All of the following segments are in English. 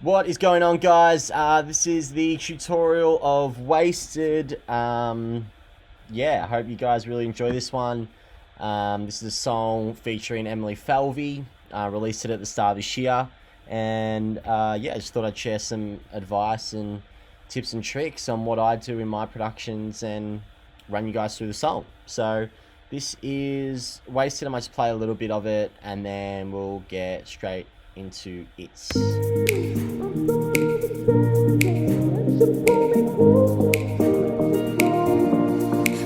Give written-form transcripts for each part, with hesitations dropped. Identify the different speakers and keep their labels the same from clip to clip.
Speaker 1: What is going on, guys? This is the tutorial of Wasted. Yeah, I hope you guys really enjoy this one. This is a song featuring Emily Falvey. Released it at the start of this year. And yeah, I just thought I'd share some advice and tips and tricks on what I do in my productions and run you guys through the song. So this is Wasted. I might just play a little bit of it and then we'll get straight into it.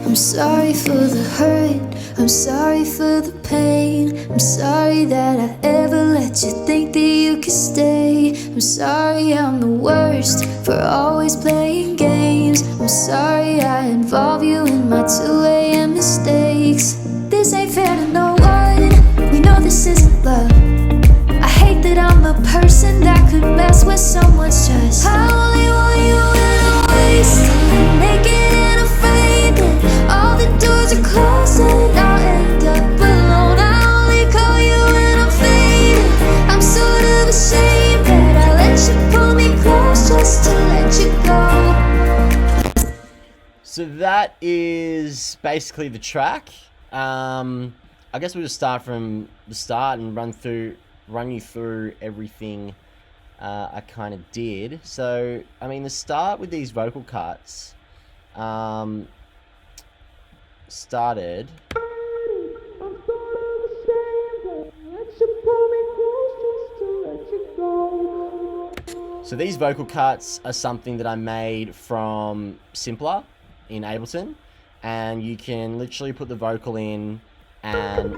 Speaker 2: I'm sorry for the hurt, I'm sorry for the pain. I'm sorry that I ever let you think that you could stay. I'm sorry I'm the worst for always playing games. I'm sorry I involve you in my 2 a.m. mistakes. This ain't fair to no one, we know this isn't love. I hate that I'm a person that could mess with someone's trust. I only want you in a waste, naked and afraid that all the doors are closed and I'll end up alone. I only call you when I'm faded. I'm sort of ashamed that I let you pull me close just to let you go.
Speaker 1: So that is basically the track. I guess we'll just start from the start and run you through everything I kind of did. So, I mean, the start with these vocal cuts started. So these vocal cuts are something that I made from Simpler in Ableton, and you can literally put the vocal in and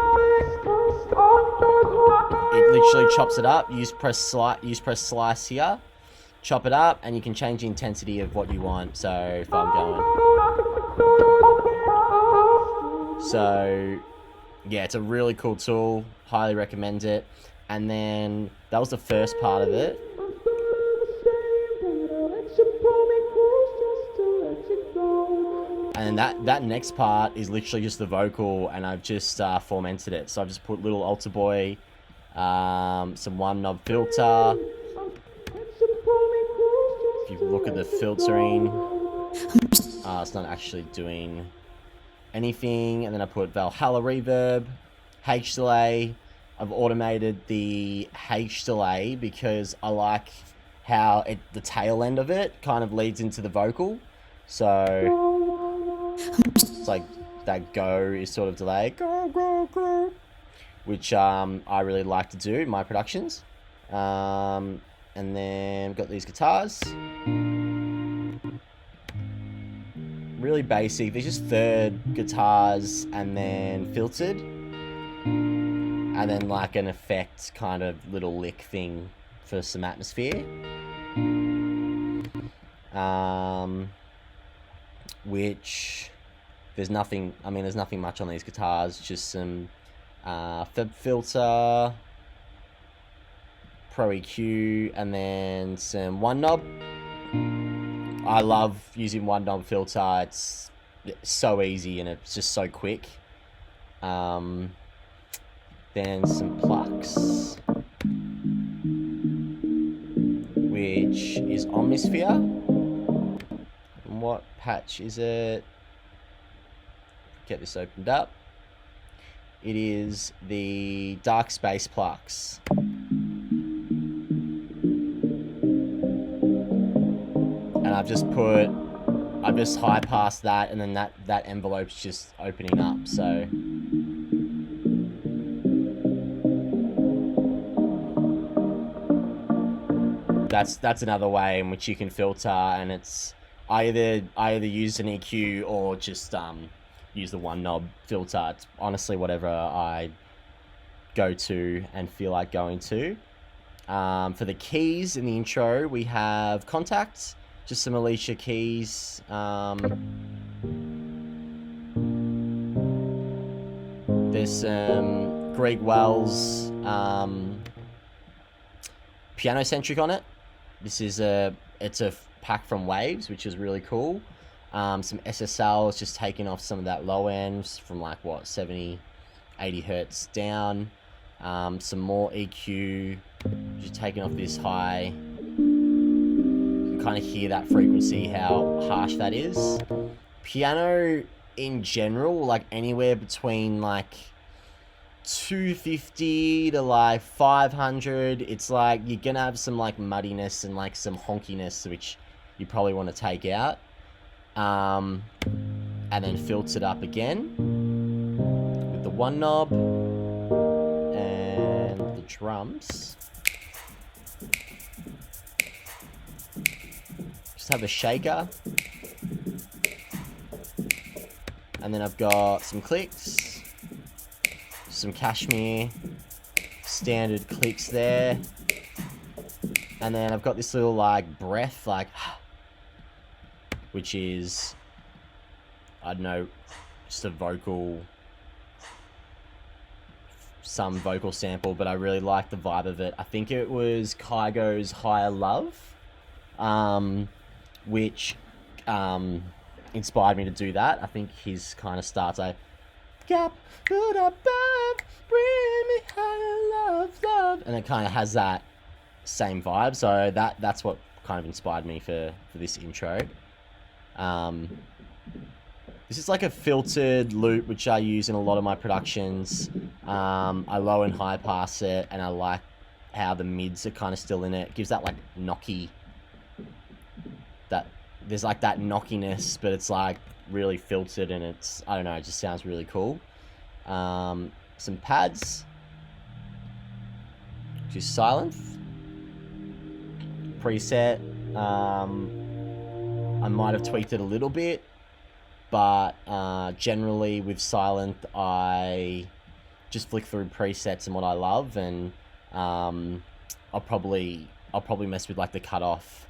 Speaker 1: it literally chops it up. Use press slice here, chop it up, and you can change the intensity of what you want. So if I'm going, so yeah, it's a really cool tool. Highly recommend it. And then that was the first part of it. And that next part is literally just the vocal, and I've just formatted it. So I've just put little altar boy, some one knob filter. If you look at the filtering, it's not actually doing anything. And then I put Valhalla reverb, H delay. I've automated the H delay because I like how the tail end of it kind of leads into the vocal. So it's like that go is sort of delayed, go, which I really like to do in my productions. And then got these guitars, really basic. They're just third guitars and then filtered, and then like an effect kind of little lick thing for some atmosphere. Which there's nothing much on these guitars, just some Fib filter, Pro EQ, and then some one knob. I love using one knob filter. It's so easy and it's just so quick. Then some plucks, which is Omnisphere. And what patch is it? Get this opened up. It is the Dark Space plucks. And I've just high passed that, and then that envelope's just opening up. So that's another way in which you can filter, and it's I either use an EQ or just use the one knob filter. It's honestly whatever I go to and feel like going to. For the keys in the intro, we have Contact, just some Alicia keys. There's some Greg Wells piano centric on it. It's a pack from Waves, which is really cool. Some SSLs, just taking off some of that low end from like 70, 80 hertz down. Some more EQ, just taking off this high. kind of hear that frequency, how harsh that is. Piano in general, like anywhere between like 250 to like 500, it's like you're gonna have some like muddiness and like some honkiness, which you probably want to take out. And then filter it up again with the one knob and the drums. Just have a shaker. And then I've got some clicks, some cashmere, standard clicks there. And then I've got this little like breath, like, which is, I don't know, just a vocal, some vocal sample, but I really like the vibe of it. I think it was Kygo's Higher Love, which inspired me to do that. I think his kind of starts like, gap, good above, bring me higher love, love. And it kind of has that same vibe. So that's what kind of inspired me for this intro. This is like a filtered loop, which I use in a lot of my productions. I low and high pass it, and I like how the mids are kind of still in it. It gives that like knocky, that there's like that knockiness, but it's like really filtered, and it's, I don't know, it just sounds really cool. Some pads, just Silence preset. I might have tweaked it a little bit, but generally with Silent, I just flick through presets and what I love, and I'll probably mess with like the cutoff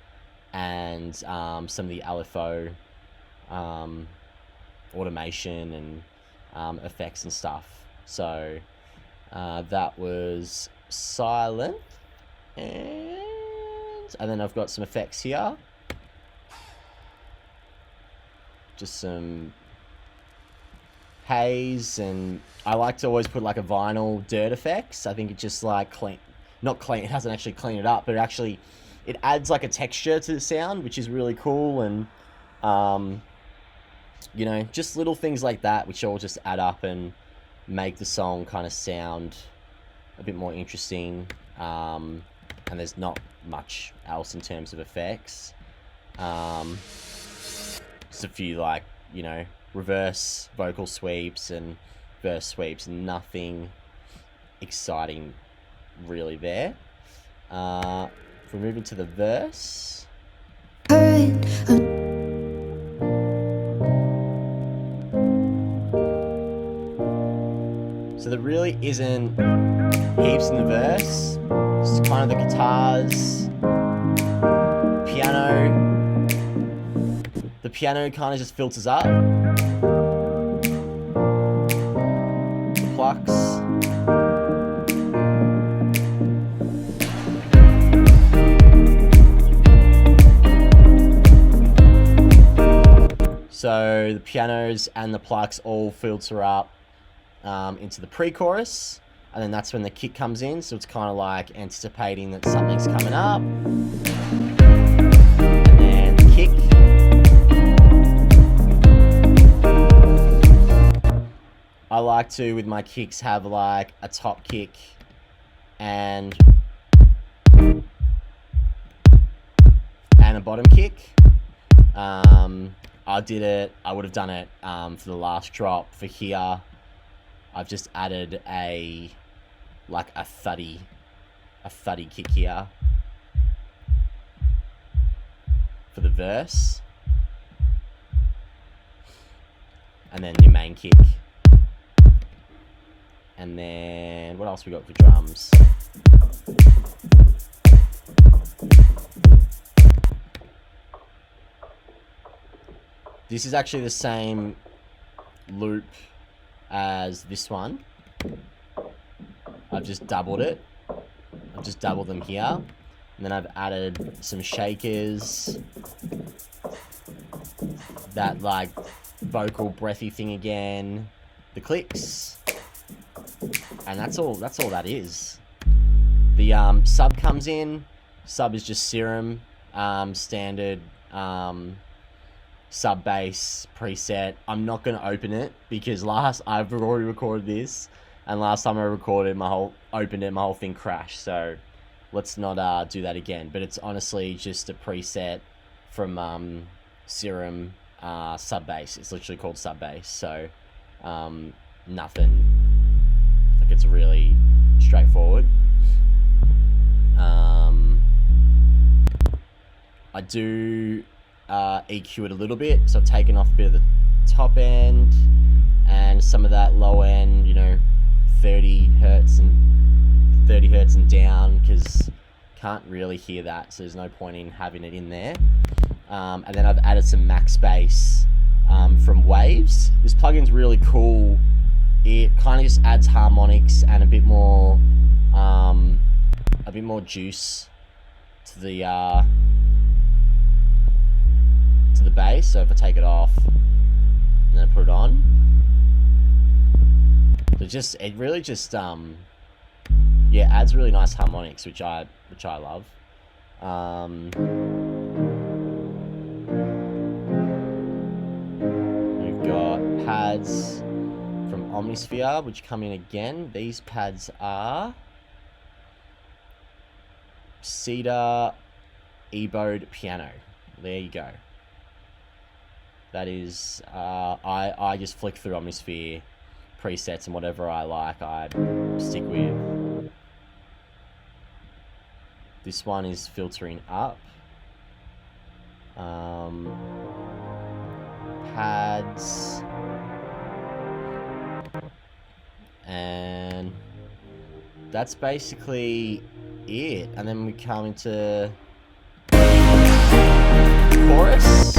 Speaker 1: and some of the LFO automation and effects and stuff. So that was Silent, and then I've got some effects here. Just some haze, and I like to always put like a vinyl dirt effects. I think it just like not clean, it doesn't actually clean it up, but it adds like a texture to the sound, which is really cool. And you know, just little things like that, which all just add up and make the song kind of sound a bit more interesting. And there's not much else in terms of effects. Just a few like, you know, reverse vocal sweeps and verse sweeps, nothing exciting really there. If we move into the verse, so there really isn't heaps in the verse. It's kind of the guitars, piano. The piano kind of just filters up. The plucks. So the pianos and the plucks all filter up into the pre-chorus, and then that's when the kick comes in. So it's kind of like anticipating that something's coming up. And then the kick. I like to, with my kicks, have like a top kick and a bottom kick. I would have done it for the last drop. For here, I've just added a thuddy kick here for the verse, and then your main kick. And then, what else we got for drums? This is actually the same loop as this one. I've just doubled it. I've just doubled them here. And then I've added some shakers. That like vocal breathy thing again. The clicks. And that's all that is. The sub comes in. Sub is just Serum. standard sub bass preset. I'm not going to open it because I've already recorded this, and last time I recorded my whole thing crashed. So let's not do that again. But it's honestly just a preset from Serum sub bass. It's literally called sub bass. So nothing. Like, it's really straightforward. I do EQ it a little bit, so I've taken off a bit of the top end and some of that low end, 30 hertz and down, because can't really hear that, so there's no point in having it in there. And then I've added some max bass from Waves. This plugin's really cool. It kind of just adds harmonics and a bit more juice to the bass. So if I take it off and then I put it on, so it really just adds really nice harmonics, which I love. We've got pads from Omnisphere, which come in again. These pads are Cedar Ebode Piano. There you go. That is, I just flick through Omnisphere presets, and whatever I like, I stick with. This one is filtering up. Pads. And that's basically it. And then we come into chorus.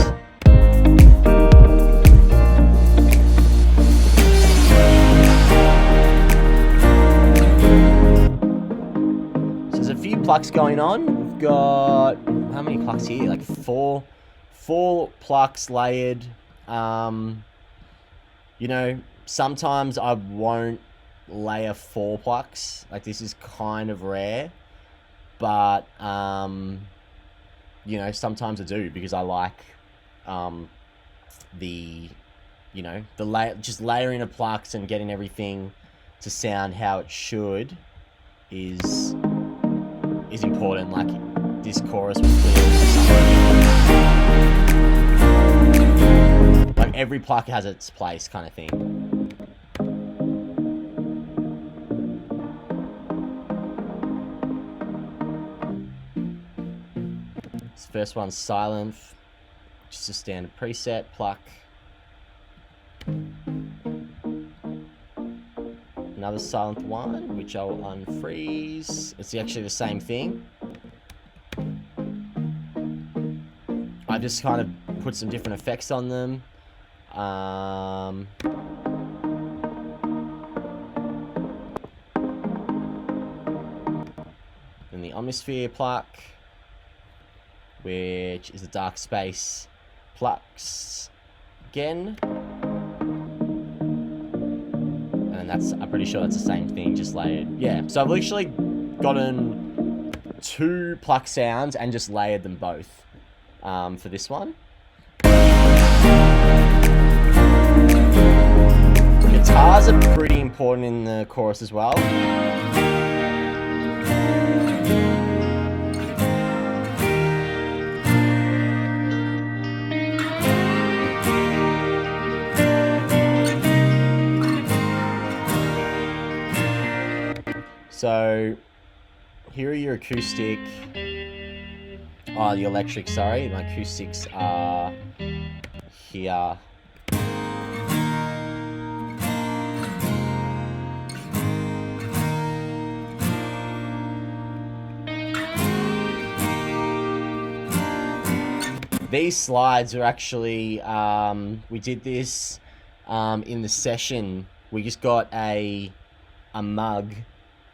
Speaker 1: Plucks going on. We've got how many plucks here? Like four plucks layered. Sometimes I won't layer 4 plucks. Like, this is kind of rare, but sometimes I do, because I like just layering of plucks and getting everything to sound how it should is important. Like, this chorus was clearly like every pluck has its place, kind of thing. This first one's silent, just a standard preset pluck. Another silent one, which I'll unfreeze. It's actually the same thing. I just kind of put some different effects on them. Then the Omnisphere pluck, which is a dark space plucks again. I'm pretty sure that's the same thing, just layered. Yeah, so I've literally gotten 2 pluck sounds and just layered them both for this one. Guitars are pretty important in the chorus as well. So here are your acoustic, the electric, sorry. My acoustics are here. These slides are actually, we did this in the session. We just got a mug,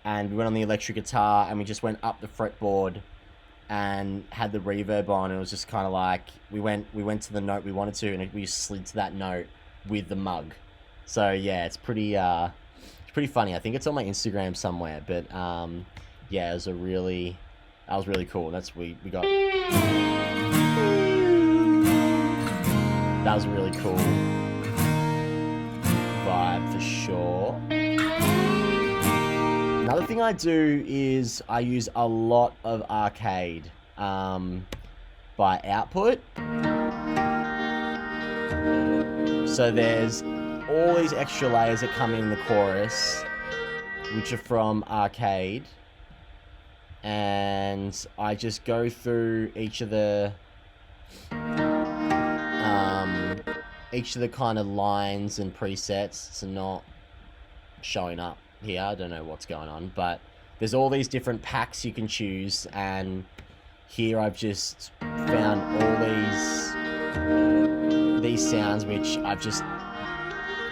Speaker 1: and we went on the electric guitar, and we just went up the fretboard and had the reverb on. And it was just kind of like, we went to the note we wanted to, and we just slid to that note with the mug. So yeah, it's pretty funny. I think it's on my Instagram somewhere, but yeah, it was a really That was really cool. We got. That was a really cool vibe for sure. Another thing I do is I use a lot of arcade by output. So there's all these extra layers that come in the chorus, which are from arcade. And I just go through each of the kind of lines and presets. It's not showing up here. I don't know what's going on, but there's all these different packs you can choose, and here I've just found all these sounds which I've just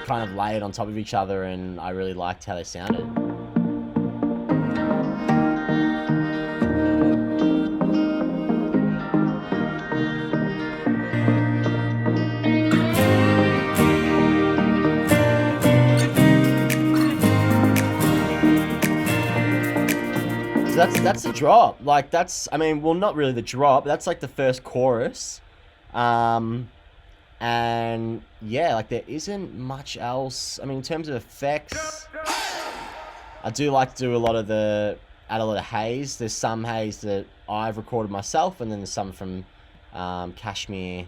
Speaker 1: kind of layered on top of each other, and I really liked how they sounded. That's the drop. Like, that's, I mean, well, not really the drop. That's like the first chorus. And yeah, like there isn't much else. I mean, in terms of effects, I do like to do a lot of add a lot of haze. There's some haze that I've recorded myself, and then there's some from Kashmir.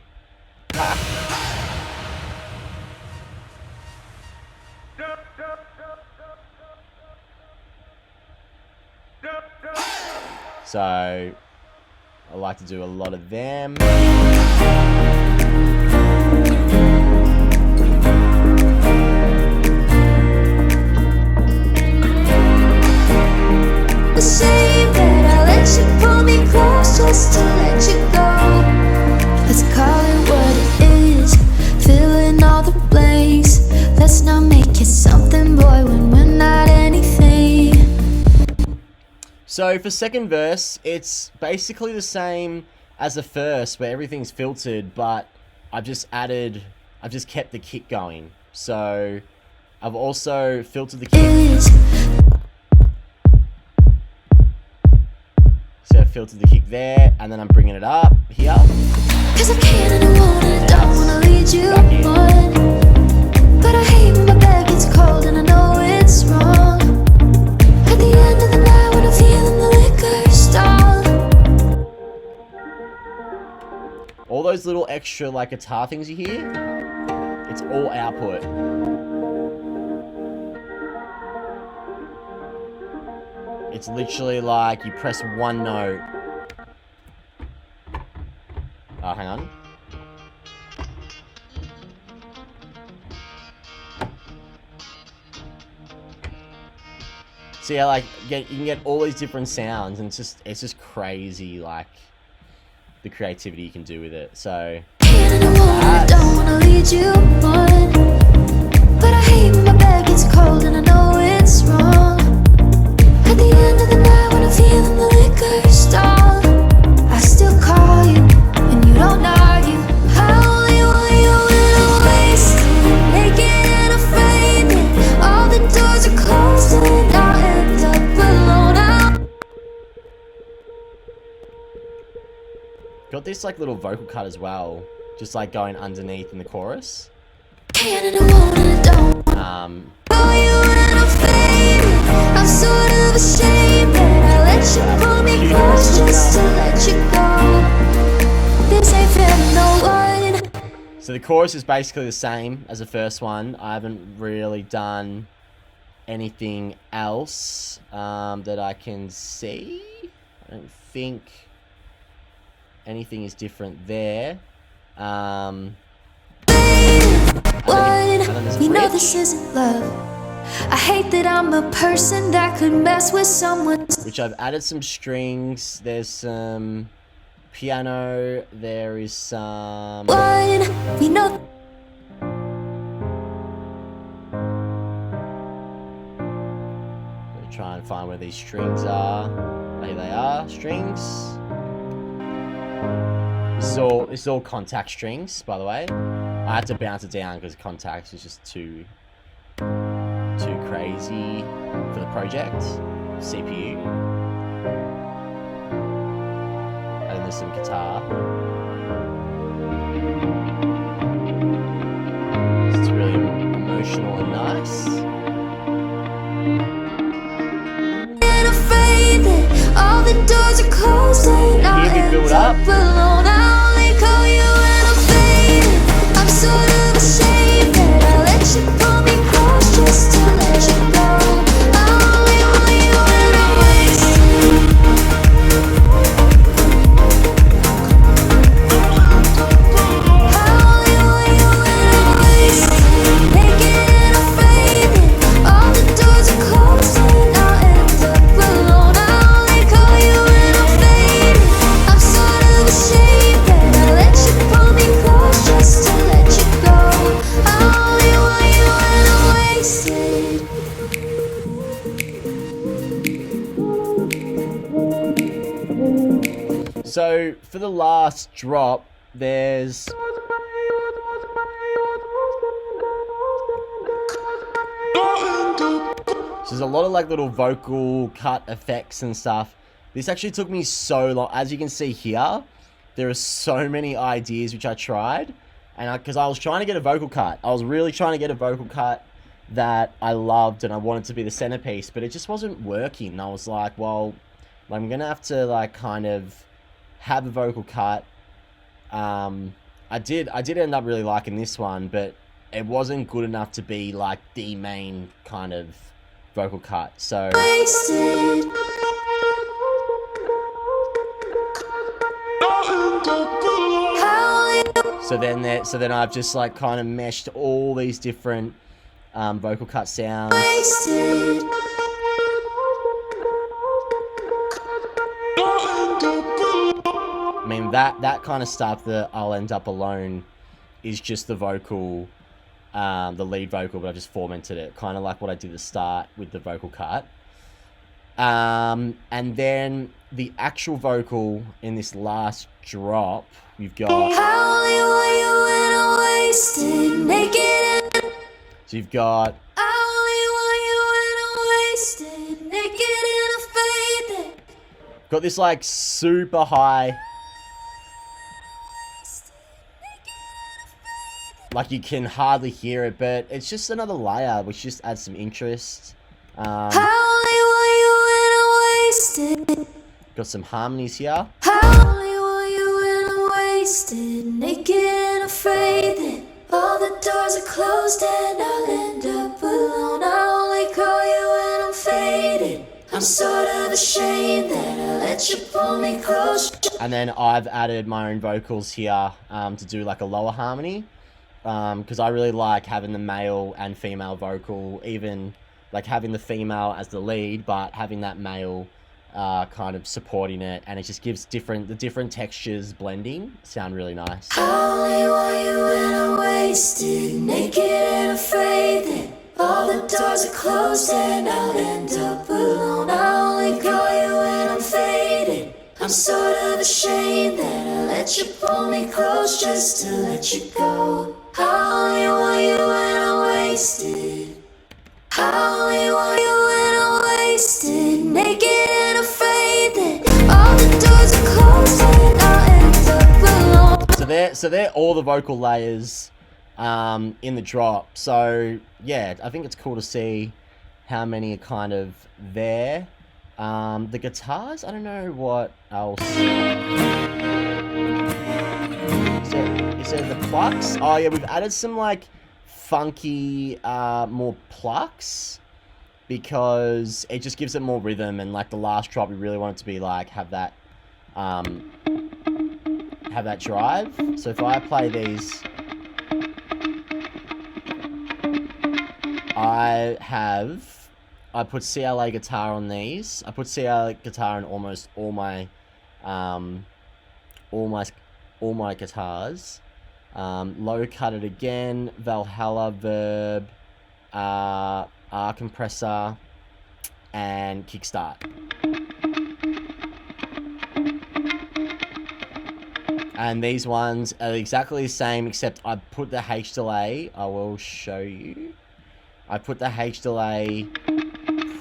Speaker 1: So I like to do a lot of them.
Speaker 2: The shame that I let you pull me close just to let you go. Let's call it what it is, fill in all the blanks. Let's not make it something, boy, when we're not anything.
Speaker 1: So for second verse, it's basically the same as the first, where everything's filtered, but I've just kept the kick going. So I've also filtered the kick. So I filtered the kick there, and then I'm bringing it up here.
Speaker 2: 'Cause I can't and I won't and I don't wanna lead you on. But I hate when my bed gets cold and I know it's wrong. At the end of the night when I'm feeling the liquor stall.
Speaker 1: All those little extra like guitar things you hear, it's all output. It's literally like you press one note. Oh, hang on. So yeah, like you can get all these different sounds, and it's just crazy, like the creativity you can do with it. So
Speaker 2: I don't wanna lead you on, but I hate when my bed gets cold and I know it's wrong. At the end of the night when I'm feeling the liquor stall, I still call you and you don't argue. I only want you in a waste, naked and afraid that all the doors are closed and I'll end up alone.
Speaker 1: got this like little vocal cut as well, just like going underneath in the chorus.
Speaker 2: Can and I won't and I don't. I'm sort of ashamed that I let you pull me close just to let you go. This ain't fair to no one.
Speaker 1: So the chorus is basically the same as the first one. I haven't really done anything else that I can see. I don't think anything is different there.
Speaker 2: One, we know this isn't love. I hate that I'm a person that could mess with someone.
Speaker 1: Which I've added some strings. There's some piano. There is some.
Speaker 2: One, we know.
Speaker 1: Gonna try and find where these strings are. Here they are, strings. This is all contact strings, by the way. I had to bounce it down because contacts is just too crazy for the project. CPU. to some guitar. It's really emotional and nice.
Speaker 2: Afraid that all the doors are closed and I'll
Speaker 1: Here we build
Speaker 2: end up
Speaker 1: up.
Speaker 2: alone. I only call you when I'm fading. I'm sort of ashamed that I let you pull me close just to let you go. I only want you when I'm wasted. I only want you when I'm wasted. Naked and afraid that all the doors are closed and I'll end up alone. I only call you when I'm fading. I'm sort of ashamed that I let you pull me close just to let you go. I only want you when I'm wasted.
Speaker 1: So for the last drop, there's a lot of like little vocal cut effects and stuff. This actually took me so long. As you can see here, there are so many ideas which I tried, and because I was trying to get a vocal cut, I was really trying to get a vocal cut that I loved and I wanted to be the centerpiece, but it just wasn't working. I was like, well, I'm gonna have to like kind of have a vocal cut. I did end up really liking this one, but it wasn't good enough to be like the main kind of vocal cut. So
Speaker 2: Wasted.
Speaker 1: so then I've just like kind of meshed all these different vocal cut sounds.
Speaker 2: Wasted.
Speaker 1: I mean, that kind of stuff that I'll end up alone is just the vocal, the lead vocal, but I just formatted it, kind of like what I did at the start with the vocal cut. And then the actual vocal in this last drop, we've got...
Speaker 2: I only want you when I'm wasted, naked and...
Speaker 1: So you've got...
Speaker 2: I only want you when I'm wasted, naked and afraid that...
Speaker 1: Got this like super high... Like you can hardly hear it, but it's just another layer which just adds some interest.
Speaker 2: I only want you when I'm wasted.
Speaker 1: Got some harmonies here.
Speaker 2: I only want you when I'm wasted, naked and afraid that all the doors are closed and I'll end up alone. I only call you when I'm faded. I'm sort of ashamed that I let you pull me close.
Speaker 1: And then I've added my own vocals here to do like a lower harmony. Because I really like having the male and female vocal, even like having the female as the lead, but having that male kind of supporting it, and it just gives the different textures blending sound really nice.
Speaker 2: I only want you when I'm wasted, naked and afraid that all the doors are closed and I'll end up alone. I only call you when I'm faded. I'm sort of ashamed that I let you pull me close just to let you go. I only want you when I'm wasted. I only want you when I'm wasted, naked and afraid that all the doors are closed and I'll end up alone.
Speaker 1: So they're all the vocal layers in the drop. So yeah, I think it's cool to see how many are kind of there. The guitars, I don't know what else. Is there the plucks? Oh yeah, we've added some like funky more plucks because it just gives it more rhythm, and like the last drop we really want it to be like have that drive. So if I play these, I put CLA guitar on these. I put CLA guitar on almost all my guitars. Low cut it again, Valhalla, Verb, R compressor, and kickstart. And these ones are exactly the same, except I put the H delay. I will show you. I put the H delay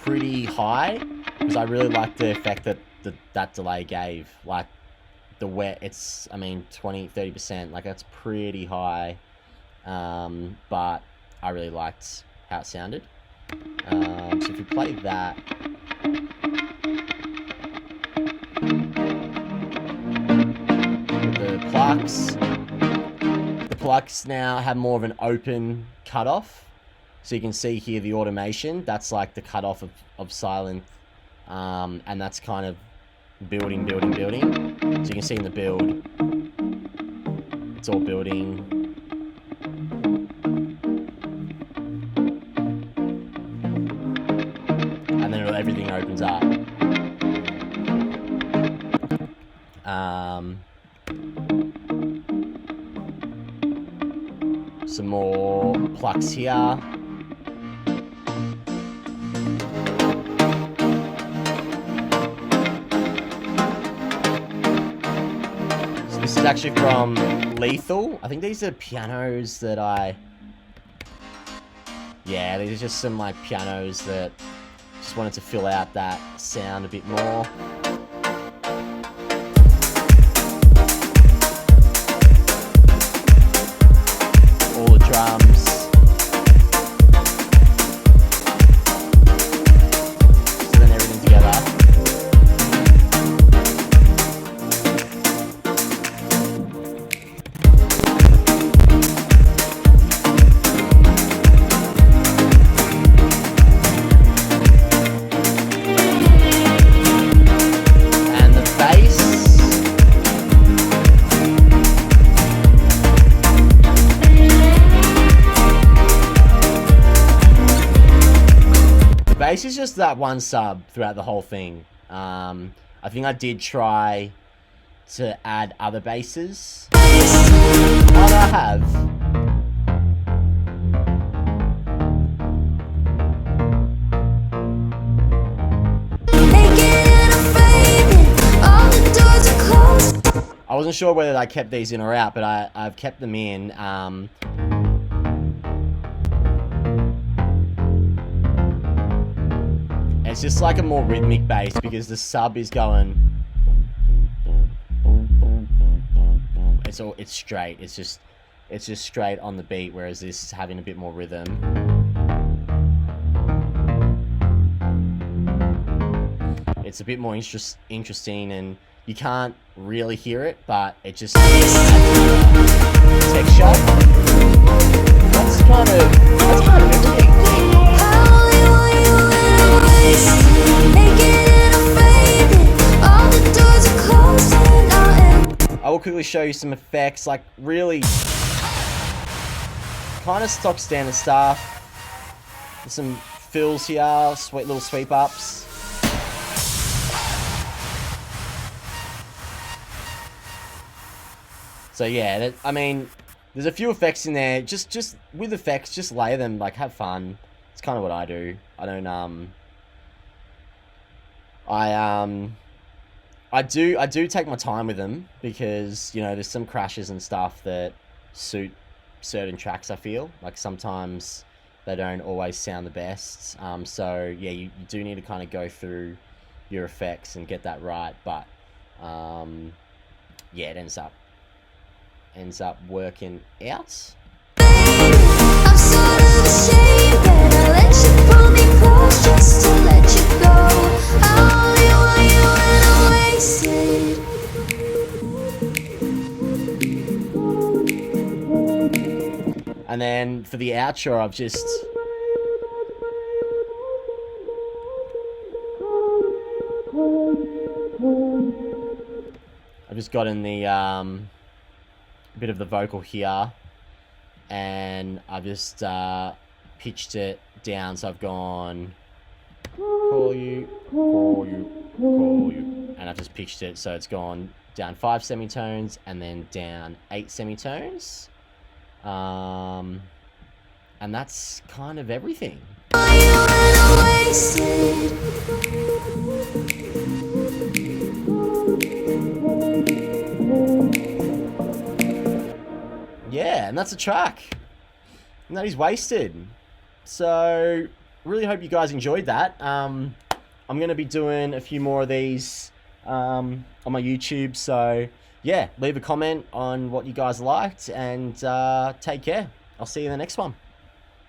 Speaker 1: pretty high because I really like the effect that delay gave. Like the wet, it's, I mean, 20-30%, like that's pretty high, but I really liked how it sounded. So if we play that, the plucks now have more of an open cutoff. So you can see here the automation, that's like the cutoff of silent, and that's kind of building. So you can see in the build, it's all building. And then everything opens up. Some more plucks here. This is actually from Lethal. I think these are pianos that yeah, these are just some like pianos that just wanted to fill out that sound a bit more. All the drums. So then everything together. Bass is just that one sub throughout the whole thing. I think I did try to add other basses. Oh, no, I have. I wasn't sure whether I kept these in or out, but I've kept them in. It's just like a more rhythmic bass because the sub is going. It's straight. It's just straight on the beat, whereas this is having a bit more rhythm. It's a bit more interesting, and you can't really hear it, but it just adds texture. That's kind of everything. I will quickly show you some effects, like really kind of stock standard stuff. There's some fills here, sweet little sweep ups. So yeah, I mean, there's a few effects in there. Just with effects, just layer them, like have fun. It's kind of what I do. I don't I do take my time with them because, you know, there's some crashes and stuff that suit certain tracks, I feel. Like sometimes they don't always sound the best. So yeah, you do need to kind of go through your effects and get that right. But yeah, it ends up working out.
Speaker 2: I'm sort of ashamed that I let you pull me close just to let you go. I only want you when I'm wasted.
Speaker 1: And then for the outro, I've just gotten the bit of the vocal here, and I've just pitched it down, so I've gone call you, and I've just pitched it so it's gone down 5 semitones and then down 8 semitones, and that's kind of everything. Yeah, and that's a track. And that is Wasted. So, really hope you guys enjoyed that. I'm going to be doing a few more of these on my YouTube, so yeah, leave a comment on what you guys liked, and take care. I'll see you in the next one.